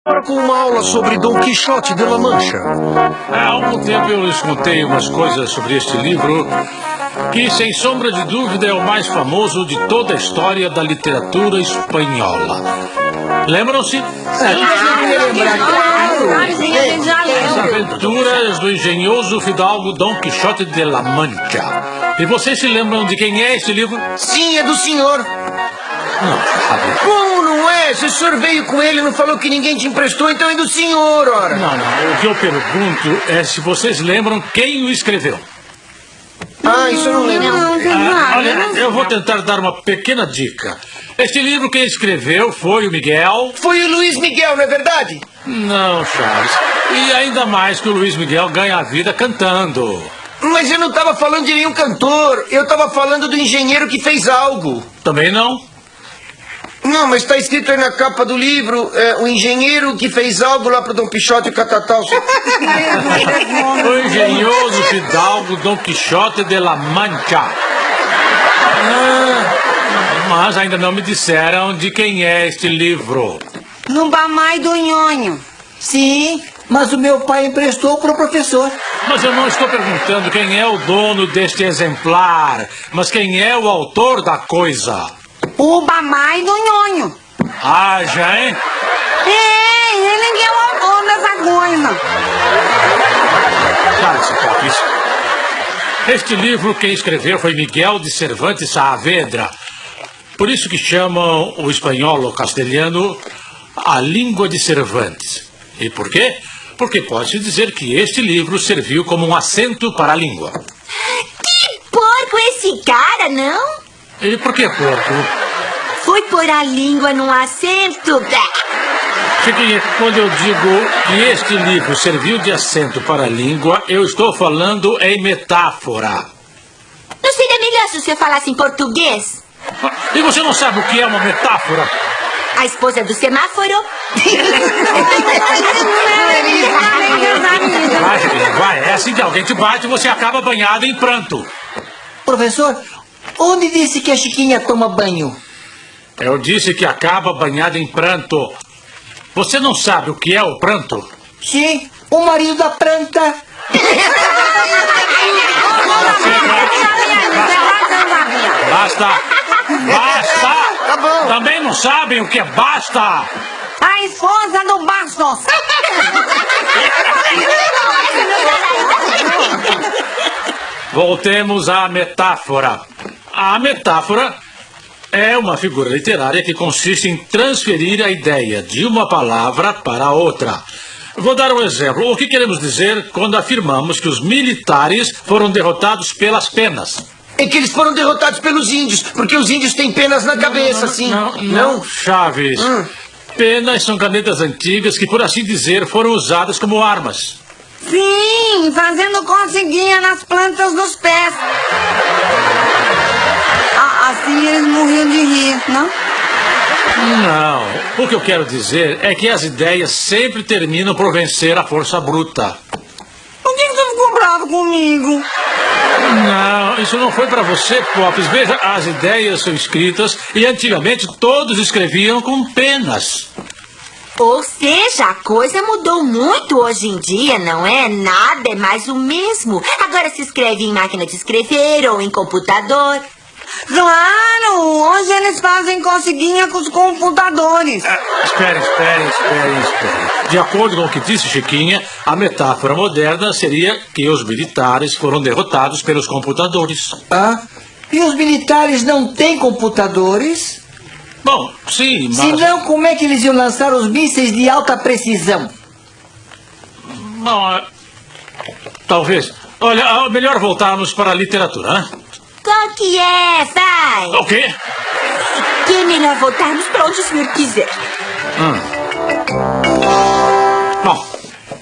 Para com uma aula sobre Dom Quixote de La Mancha. Há algum tempo eu lhes contei umas coisas sobre este livro que, sem sombra de dúvida, é o mais famoso de toda a história da literatura espanhola. Lembram-se? As aventuras do engenhoso fidalgo Dom Quixote de La Mancha. E vocês se lembram de quem é este livro? Sim, é do senhor. Não, sabe? Como não é? Se o senhor veio com ele e não falou que ninguém te emprestou, então é do senhor, ora. Não. O que eu pergunto é se vocês lembram quem o escreveu. Isso eu não lembro. Olha, eu vou tentar dar uma pequena dica. Este livro quem escreveu foi o Miguel... Foi o Luiz Miguel, não é verdade? Não, Charles. E ainda mais que o Luiz Miguel ganha a vida cantando. Mas eu não estava falando de nenhum cantor. Eu estava falando do engenheiro que fez algo. Também não? Não, mas está escrito aí na capa do livro, o engenheiro que fez algo lá para Dom Quixote e Catatal. O engenhoso fidalgo Dom Quixote de La Mancha. Mas ainda não me disseram de quem é este livro. No Bamai do Nhonho. Sim, mas o meu pai emprestou para o professor. Mas eu não estou perguntando quem é o dono deste exemplar, mas quem é o autor da coisa. O Bamai do Nhonho. Já, hein? Ele que é o autor dessa coisa. Cala-se, Popes. Este livro quem escreveu foi Miguel de Cervantes Saavedra. Por isso que chamam o espanhol ou castelhano a língua de Cervantes. E por quê? Porque pode-se dizer que este livro serviu como um assento para a língua. Que porco esse cara, não? E por que porco? Foi pôr a língua num assento. Chiquinha, quando eu digo que este livro serviu de assento para a língua, eu estou falando em metáfora. Não seria melhor se você falasse em português? E você não sabe o que é uma metáfora? A esposa do semáforo? Vai, Chiquinha, vai. É assim que alguém te bate e você acaba banhado em pranto. Professor, onde disse que a Chiquinha toma banho? Eu disse que acaba banhado em pranto. Você não sabe o que é o pranto? Sim, o marido da planta. Basta! Tá bom. Também não sabem o que é basta! A esposa do Bastos. Voltemos à metáfora. A metáfora é uma figura literária que consiste em transferir a ideia de uma palavra para outra. Vou dar um exemplo. O que queremos dizer quando afirmamos que os militares foram derrotados pelas penas? É que eles foram derrotados pelos índios, porque os índios têm penas na cabeça, assim. Não, Chaves. Penas são canetas antigas que, por assim dizer, foram usadas como armas. Sim, fazendo conseguinha nas plantas dos pés. Assim eles morriam de rir, não? Não. O que eu quero dizer é que as ideias sempre terminam por vencer a força bruta. Por que você ficou bravo comigo? Não, isso não foi para você, Popes. Veja, as ideias são escritas e antigamente todos escreviam com penas. Ou seja, a coisa mudou muito hoje em dia, não é? Nada é mais o mesmo. Agora se escreve em máquina de escrever ou em computador. Claro, hoje eles fazem conseguinha com os computadores. Espere. De acordo com o que disse Chiquinha, a metáfora moderna seria que os militares foram derrotados pelos computadores. E os militares não têm computadores? Bom, sim, mas... Senão, como é que eles iam lançar os mísseis de alta precisão? Bom, talvez. Olha, melhor voltarmos para a literatura, né? Qual que é, pai? O quê? Que é melhor voltarmos para onde o senhor quiser. Bom,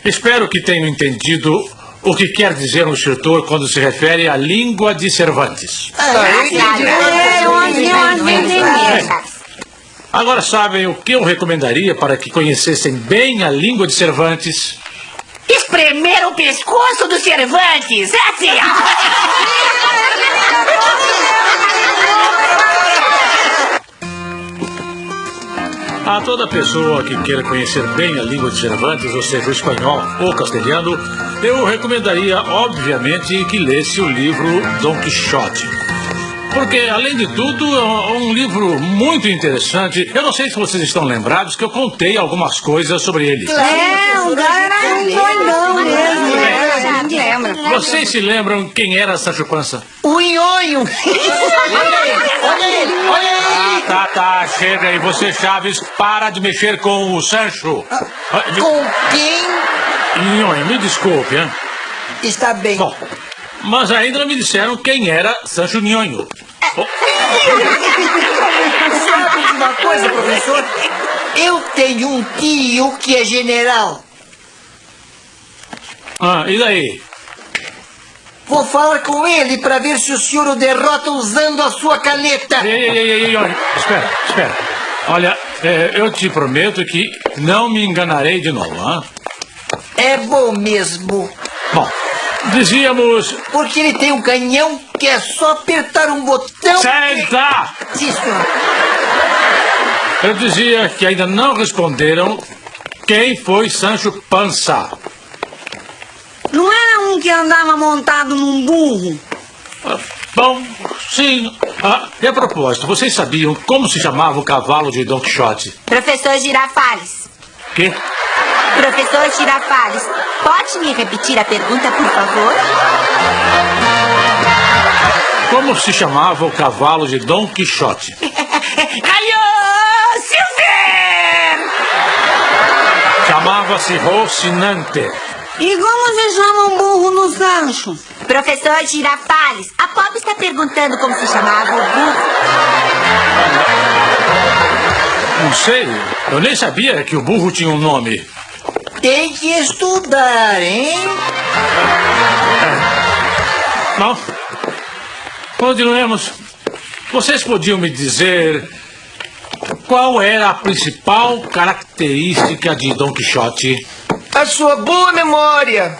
espero que tenham entendido o que quer dizer um escritor quando se refere à língua de Cervantes. Agora sabem o que eu recomendaria para que conhecessem bem a língua de Cervantes? Espremer o pescoço do Cervantes. É assim. A toda pessoa que queira conhecer bem a língua de Cervantes, ou seja, o espanhol ou castelhano, eu recomendaria, obviamente, que lesse o livro Dom Quixote. Porque, além de tudo, é um livro muito interessante. Eu não sei se vocês estão lembrados que eu contei algumas coisas sobre ele. O cara era um doidão mesmo. A gente lembra. Vocês se lembram quem era Sancho Panza? O nhonho. Olha ele! Tá, chega aí. Você, Chaves, para de mexer com o Sancho. Com quem? Nhonho, me desculpe, hein? Está bem. Bom, mas ainda não me disseram quem era Sancho Nhonho. Sabe de uma coisa, professor? Eu tenho um tio que é general. E daí? Vou falar com ele para ver se o senhor o derrota usando a sua caneta. Ei, olha, espera. Olha, eu te prometo que não me enganarei de novo, hein? É bom mesmo. Bom, dizíamos... Porque ele tem um canhão que é só apertar um botão... Senta! Sim, senhor. Eu dizia que ainda não responderam quem foi Sancho Panza. Não era um que andava montado num burro? Bom, sim. E a propósito, vocês sabiam como se chamava o cavalo de Dom Quixote? Professor Girafales. Quê? Professor Girafales, pode me repetir a pergunta, por favor? Como se chamava o cavalo de Dom Quixote? Alô, Silver! Chamava-se Rocinante. E como se chama um burro no Sancho? Professor Girafales, a Pop está perguntando como se chamava o burro. Não sei, eu nem sabia que o burro tinha um nome. Tem que estudar, hein? Não? Continuemos. Vocês podiam me dizer qual era a principal característica de Dom Quixote? A sua boa memória.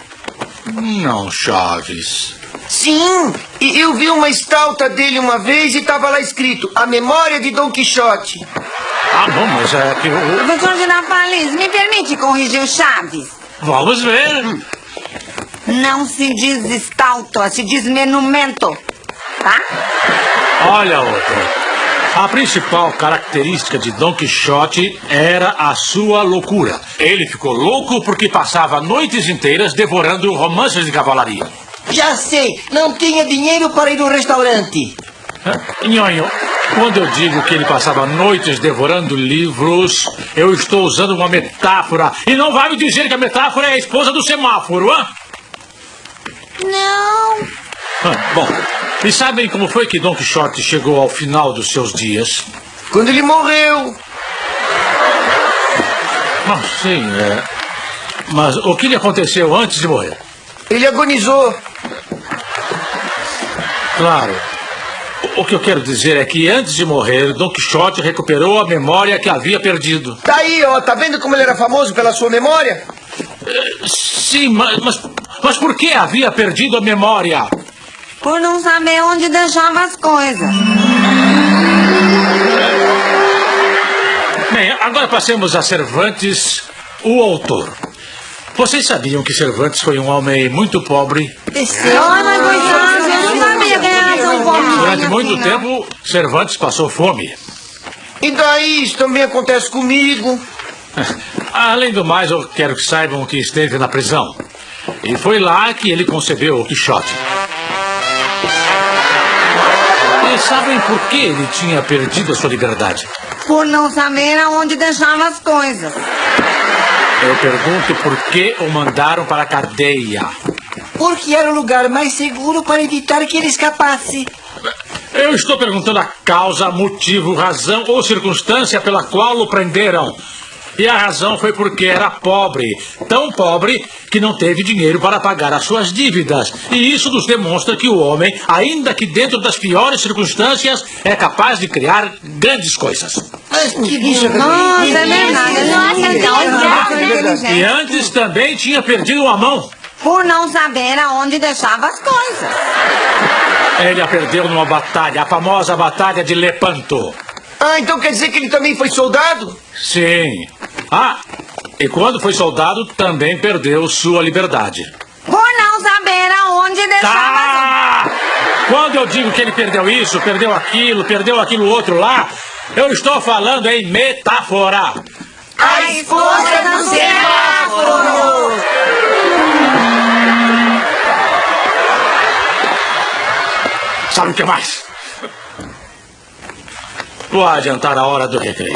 Não, Chaves. Sim, e eu vi uma estalta dele uma vez e estava lá escrito A Memória de Dom Quixote. Bom, mas é que eu... Professor Girafales, me permite corrigir o Chaves? Vamos ver. Não se diz estalto, se diz menumento. Tá? Olha outra. A principal característica de Dom Quixote era a sua loucura. Ele ficou louco porque passava noites inteiras devorando romances de cavalaria. Já sei, não tinha dinheiro para ir no restaurante. Nhonho, quando eu digo que ele passava noites devorando livros, eu estou usando uma metáfora. E não vai me dizer que a metáfora é a esposa do semáforo, hã? Não. Bom, e sabem como foi que Dom Quixote chegou ao final dos seus dias? Quando ele morreu. Sim, mas o que lhe aconteceu antes de morrer? Ele agonizou. Claro. O que eu quero dizer é que antes de morrer, Dom Quixote recuperou a memória que havia perdido. Tá aí, ó. Tá vendo como ele era famoso pela sua memória? Sim, mas por que havia perdido a memória? Por não saber onde deixava as coisas. Bem, agora passemos a Cervantes, o autor. Vocês sabiam que Cervantes foi um homem muito pobre? Ai, mas coitado, eu não sabia que era tão pobre. Durante muito tempo, Cervantes passou fome. E daí, isso também acontece comigo. Além do mais, eu quero que saibam que esteve na prisão. E foi lá que ele concebeu o Quixote. E sabem por que ele tinha perdido a sua liberdade? Por não saber aonde deixava as coisas. Eu pergunto por que o mandaram para a cadeia. Porque era o lugar mais seguro para evitar que ele escapasse. Eu estou perguntando a causa, motivo, razão ou circunstância pela qual o prenderam. E a razão foi porque era pobre. Tão pobre que não teve dinheiro para pagar as suas dívidas. E isso nos demonstra que o homem, ainda que dentro das piores circunstâncias, é capaz de criar grandes coisas. Mas que bicho... Nossa, é verdade. E antes também tinha perdido a mão. Por não saber aonde deixava as coisas. Ele a perdeu numa batalha, a famosa Batalha de Lepanto. Ah, então quer dizer que ele também foi soldado? Sim. Ah, e quando foi soldado, também perdeu sua liberdade. Por não saber aonde deixava... Tá! Quando eu digo que ele perdeu isso, perdeu aquilo outro lá, eu estou falando em metáfora. A esposa do semáforo! Sabe o que mais? Vou adiantar a hora do recreio.